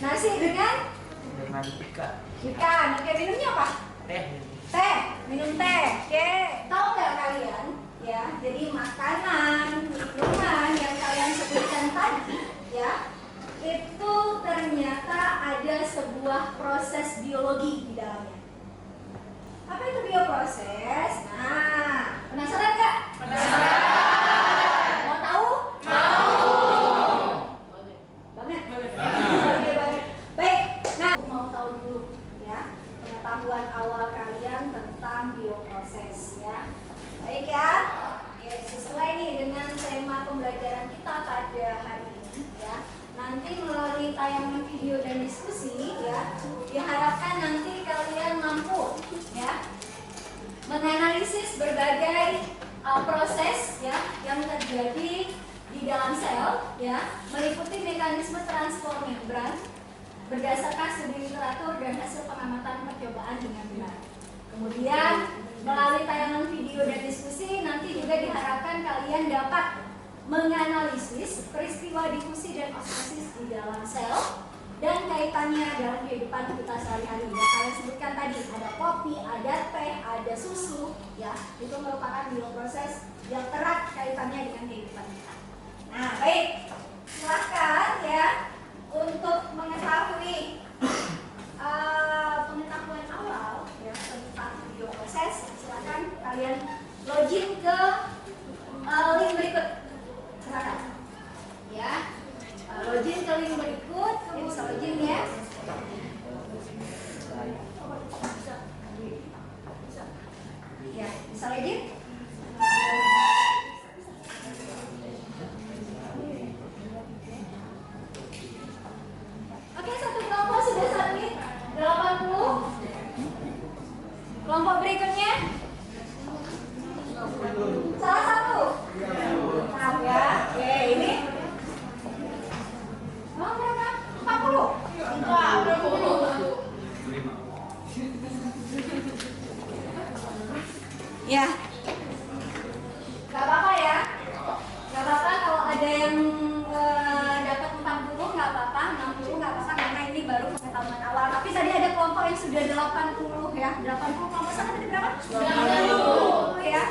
Nasi dengan ikan. Ikan. Oke, minumnya apa? Teh. Teh. Minum teh. Oke. Tahu nggak kalian? Ya, jadi makanan, minuman yang kalian sebutkan tadi, ya, itu ternyata ada sebuah proses biologi di dalamnya. Apa itu bioproses? Nah, penasaran nggak? Penasaran. Mau tahu? Mau. Banget. Banget. Baik. Nah, mau tahu dulu ya pengetahuan awal kalian tentang bioproses ya. Baik ya. Oke, sesuai nih dengan tema pembelajaran kita pada hari ini ya. Nanti melalui tayangan video dan diskusi ya, diharapkan nanti kalian mampu ya menganalisis berbagai proses ya yang terjadi di dalam sel ya, meliputi mekanisme transport membran berdasarkan studi literatur dan hasil pengamatan percobaan dengan benar. Kemudian melalui tayangan video dan diskusi nanti juga diharapkan kalian dapat menganalisis peristiwa difusi dan osmosis di dalam sel dan kaitannya dalam kehidupan kita sehari-hari. Ya, kalian sebutkan tadi ada kopi, ada teh, ada susu, ya itu merupakan bioproses yang erat kaitannya dengan kehidupan kita. Nah, baik, silakan ya untuk mengetahui pengetahuan awal ya tentang bioproses. Silakan kalian login ke link berikut. Silakan ya, login ke link berikut. Bisa login ya. Ya, bisa login. Oke, satu kelompok sudah submit 80. Kelompok berikutnya salah satu. Nah, ya. Oke, ini mau berapa? 40. Ya. Gak apa-apa ya. Gak apa-apa kalau ada yang dapat 40, gak apa-apa, 60 gak apa-apa karena ini baru pengetahuan awal. Tapi tadi ada kelompok yang sudah 80 ya. 80 kelompok sana tadi berapa? 90 ya.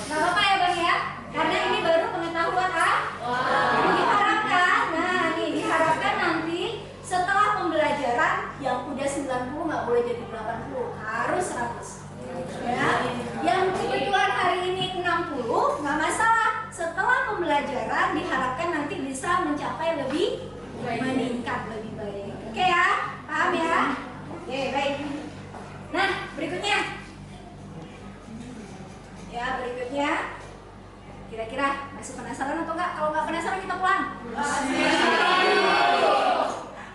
Gak apa-apa ya Bang ya. Karena ini baru pengetahuan diharapkan. Nah, nih diharapkan nanti setelah pembelajaran yang udah 90 nggak boleh jadi 80, harus 100. Ya. Yang kebetulan hari ini 60 nggak masalah. Setelah pembelajaran diharapkan nanti bisa mencapai lebih meningkat lebih baik. Oke ya, paham ya? Oke, baik. Nah, berikutnya. Ya, berikutnya. Kira-kira masih penasaran atau enggak? Kalau nggak penasaran kita pulang.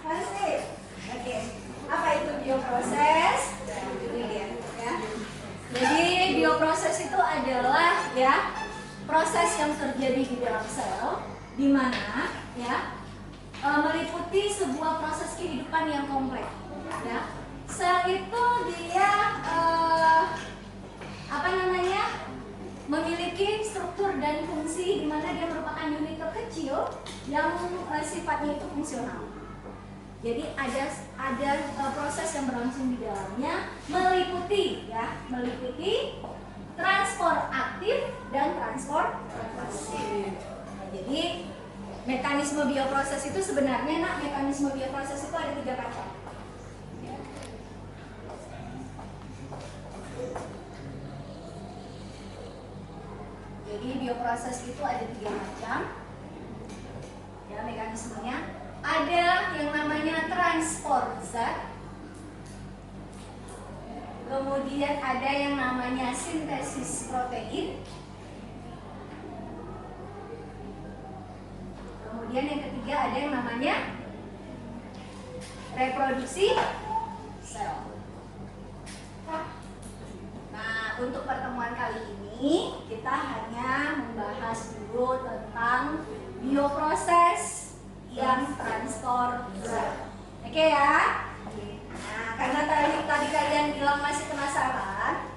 Pasti. Oke. Apa itu bioproses? Ini dia, ya. Jadi bioproses itu adalah ya proses yang terjadi di dalam sel, di mana ya meliputi sebuah proses kehidupan yang kompleks. Ya. Sel itu dia memiliki struktur dan fungsi di mana dia merupakan unit terkecil yang sifatnya itu fungsional. Jadi ada proses yang berlangsung di dalamnya meliputi transport aktif dan transport pasif. Nah, jadi mekanisme bioproses itu sebenarnya mekanisme bioproses itu ada 3 macam. Jadi bioproses itu ada 3 macam ya mekanismenya. Ada yang namanya transport zat, kemudian ada yang namanya sintesis protein, kemudian yang ketiga ada yang namanya reproduksi sel. Nah, untuk pertemuan kali ini kita hanya membahas dulu tentang bioproses yang transport zat. Oke ya. Nah, karena tadi kalian bilang masih penasaran,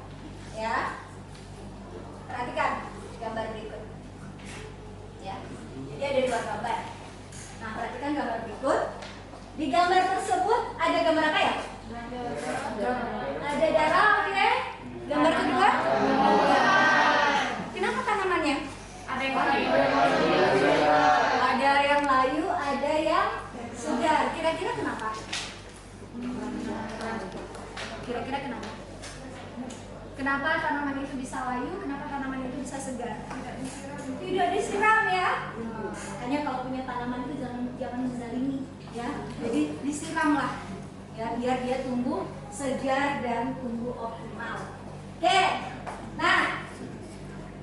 ya. Perhatikan gambar berikut. Ya. Jadi ada 2 gambar. Nah, perhatikan gambar berikut. Di gambar tersebut ada gambar apa ya? Ada darah, oke. Gambar kedua? Kenapa tanamannya? Ada yang layu. Ada yang layu, ada yang segar. Kira-kira kenapa? Kira-kira kenapa? Kenapa tanaman itu bisa layu? Kenapa tanaman itu bisa segar? Tidak disiram ya. Makanya kalau punya tanaman itu jangan menzalimi ya. Jadi disiramlah ya biar dia tumbuh segar dan tumbuh optimal. Oke. Nah,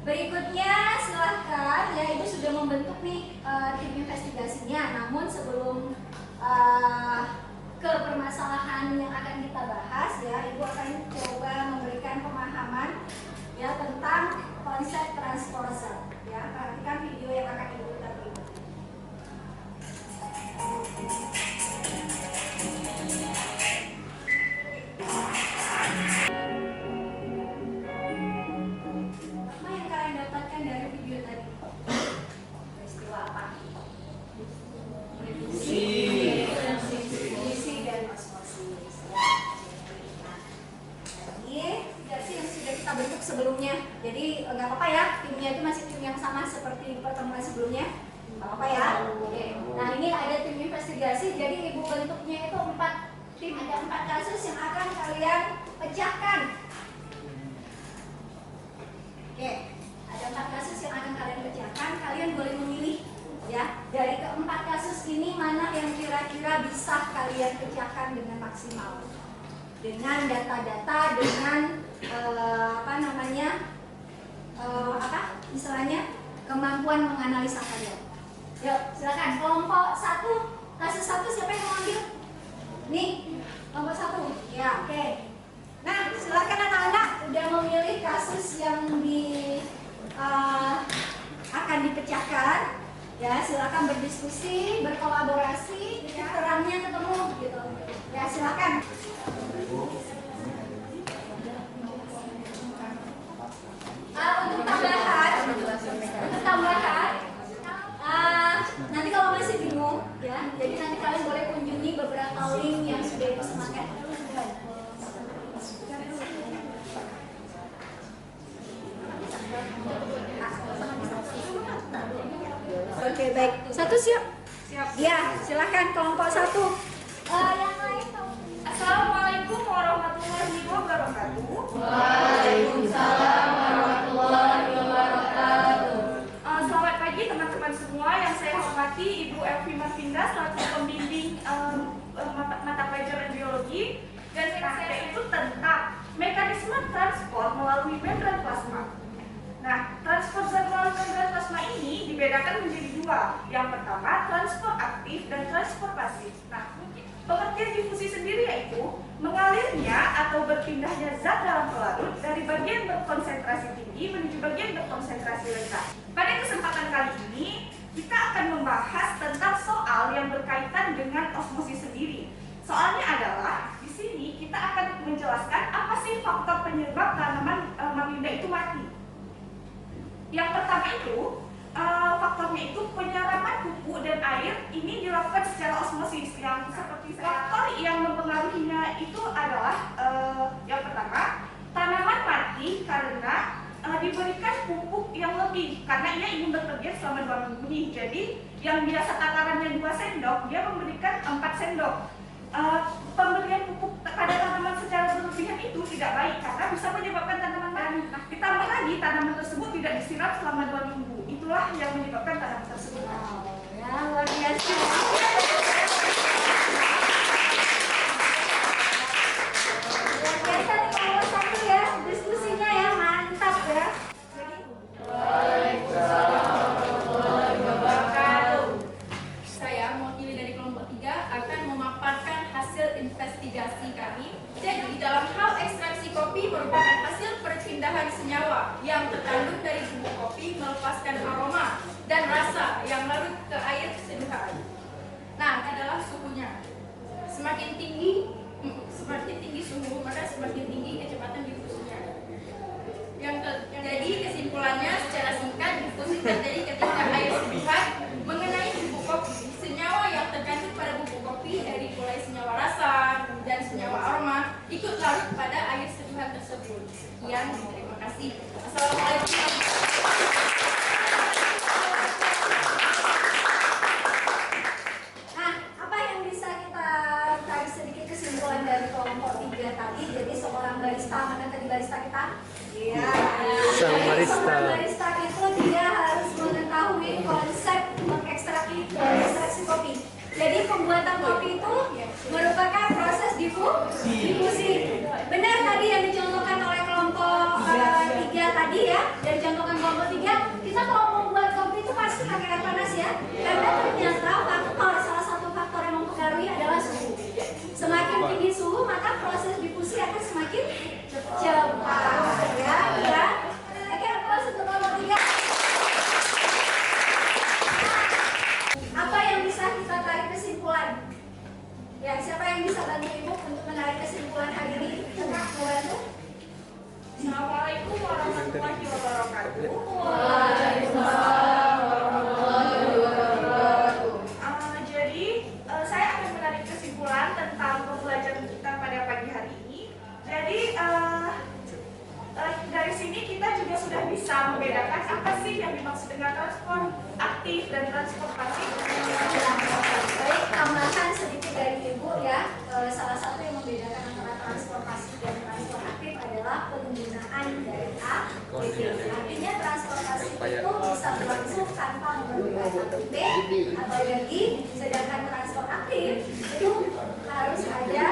berikutnya silahkan ya, Ibu sudah membentuk nih tim investigasinya. Namun sebelum ke permasalahan yang akan kita bahas ya, Ibu akan coba memberikan pemahaman ya tentang konsep transposer ya. Perhatikan video yang akan Ibu putar ini. Apa yang kalian dapatkan dari video tadi? Peristiwa apa? Fungsi dan osmosis. Ini versi yang sudah kita bentuk sebelumnya. Jadi nggak apa-apa ya, timnya itu masih tim yang sama seperti pertemuan sebelumnya. Nggak apa-apa ya. Oke. Nah ini ada tim investigasi. Jadi Ibu bentuknya itu 4 tim, ada 4 kasus yang akan kalian pecahkan. Oke, ada 4 kasus yang akan kalian pecahkan. Kalian boleh memilih ya, dari keempat kasus ini mana yang kira-kira bisa kalian pecahkan dengan maksimal, dengan data-data, dengan istilahnya kemampuan menganalisa kalian. Yuk, silakan kelompok 1, kasus 1 siapa yang mau ambil? Nih, kelompok 1. Ya, oke. Nah, silakan anak-anak udah memilih kasus yang akan dipecahkan. Ya, silakan berdiskusi, berkolaborasi, terangnya ketemu gitu. Ya, silakan. Untuk tambahan, nanti kalau masih bingung, ya, jadi nanti kalian boleh kunjungi beberapa link yang sudah disematkan. Oke, baik. 1 siap? Siap. Ya, silakan kelompok 1. Yang lain. Assalamualaikum warahmatullahi wabarakatuh. Waalaikumsalam warahmatullahi wabarakatuh. Selamat pagi teman-teman semua yang saya hormati Ibu Elvi Marvinda selaku pembimbing mata pelajaran biologi, dan saya itu tentang mekanisme transport melalui membran plasma. Nah, transport zat melalui membran plasma ini dibedakan menjadi 2. Yang pertama, transport aktif dan transport pasif. Nah, pengertian difusi sendiri yaitu mengalirnya atau berpindahnya zat dalam pelarut dari bagian berkonsentrasi tinggi menuju bagian berkonsentrasi rendah. Pada kesempatan kali ini, kita akan membahas tentang soal yang berkaitan dengan osmosis sendiri. Soalnya adalah, di sini kita akan menjelaskan apa sih faktor penyebab tanaman Malinda itu mati. Yang pertama itu, faktornya itu penyerapan pupuk dan air ini dilakukan secara osmosis. Yang seperti faktor yang mempengaruhinya itu adalah yang pertama, tanaman mati karena diberikan pupuk yang lebih karena ia ingin berpergian selama 2 minggu nih. Jadi yang biasa takarannya 2 sendok, dia memberikan 4 sendok. Pemberian pupuk pada tanaman secara berlebihan itu tidak baik karena bisa menyebabkan tanaman mati. Nah, ditambah lagi tanaman tersebut tidak disiram selama 2 minggu. Itulah yang menyebabkan tanaman tersebut. Ya, luar biasa. Luar biasa nih kelompok 1 ya, diskusinya ya, mantap ya. Waalaikumsalam warahmatullahi wabarakatuh. Saya mewakili dari kelompok 3 akan memaparkan hasil investigasi kami. Jadi dalam hal ekstraksi kopi merupakan hasil perpindahan senyawa yang terkandung dari bubuk kopi melepaskan aroma dan rasa yang larut ke air seduhan. Nah, adalah suhunya. Semakin tinggi suhu, maka semakin tinggi kecepatan difusinya. Jadi kesimpulannya secara singkat, difusi terjadi ketika air seduhan mengenai bubuk kopi. Senyawa yang terkandung pada bubuk kopi dari bertaruh pada air seduhan tersebut. Sekian, terima kasih. Assalamualaikum. Nah, apa yang bisa kita tarik sedikit kesimpulan dari kelompok 3 tadi? Jadi seorang barista, mana tadi barista kita? Iya. Sang Jadi barista. seorang barista itu dia harus mengetahui konsep ekstraksi kopi. Jadi pembuatan kopi itu merupakan proses difusi. Benar tadi yang dicontohkan oleh kelompok 3 tadi ya, dari contohkan kelompok 3, kita kalau membuat kopi itu pasti pakai air panas ya. Karena ternyata salah satu faktor yang mempengaruhi adalah suhu. Semakin tinggi suhu maka proses difusi akan semakin cepat ya. Oke, aplaus untuk kelompok 3. Apa yang bisa kita tarik kesimpulan? Ya, siapa yang bisa bantu Ibu untuk menarik kesimpulan hari ini? Membantu? Assalamualaikum warahmatullahi wabarakatuh. Waalaikumsalam warahmatullahi wabarakatuh. Jadi saya akan menarik kesimpulan tentang pembelajaran kita pada pagi hari ini. Jadi dari sini kita juga sudah bisa membedakan apa sih yang dimaksud dengan transport aktif dan transport pasif. Baik, tambahan sedikit dari Ibu ya. Salah satu yang membedakan antara transportasi dan transport aktif adalah penggunaan dari ATP. Artinya transportasi itu bisa berlangsung tanpa memerlukan ATP atau energi, sedangkan transport aktif itu harus ada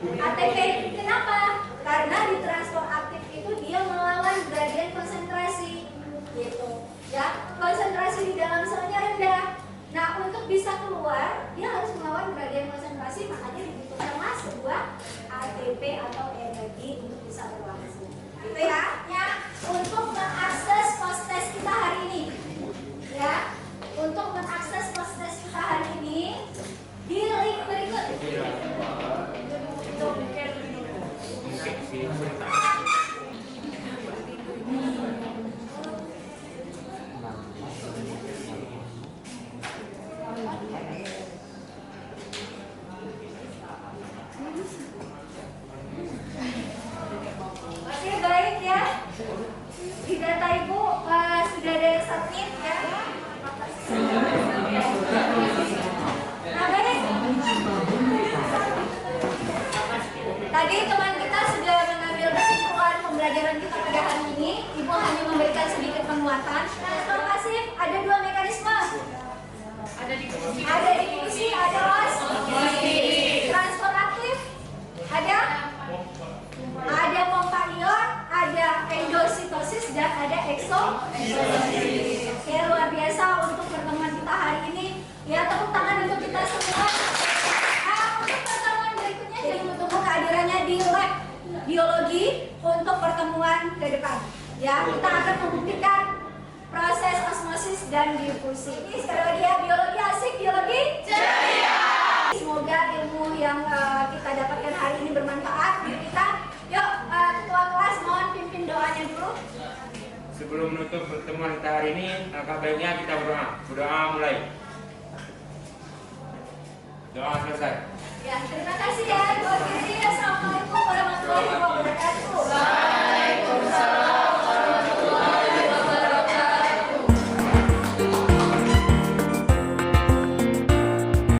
ATP. Kenapa? Karena di transport aktif itu dia melawan gradien konsentrasi, gitu. Ya, konsentrasi di dalam selnya rendah. Nah, untuk bisa keluar, dia harus melawan gradien konsentrasi, makanya dibutuhkanlah sebuah ATP atau energi untuk bisa berlangsung. Gitu ya. Ya, untuk mengakses post-test kita hari ini. Ya, untuk mengakses post-test kita hari ini di link berikut. Oke, baik ya. Di data Ibu sudah ada yang submit ya. Nah, baik. Tadi teman kita sudah mengambil kesimpulan pembelajaran kita pada hari ini. Ibu hanya memberikan sedikit penguatan. Transport pasif ada 2 mekanisme. Ada di kursi. Ada difusi, ada loss. Transport aktif ada pompa ion, ada endositosis dan ada exositosis. Oke, luar biasa untuk pertemuan kita hari ini. Ya, tepuk tangan untuk kita semua. Untuk pertemuan berikutnya jangan tunggu kehadirannya di lab biologi untuk pertemuan ke depan. Ya, kita akan membuktikan proses osmosis dan difusi. Ini sekali lagi ya, biologi asik, biologi ceria. Semoga ilmu yang kita dapatkan hari ini bermanfaat bagi kita. Yuk, ketua kelas mohon pimpin doanya dulu. Sebelum menutup pertemuan kita hari ini, alangkah baiknya kita berdoa. Berdoa mulai. Doa selesai. Ya, terima kasih ya. Assalamualaikum warahmatullahi wabarakatuh.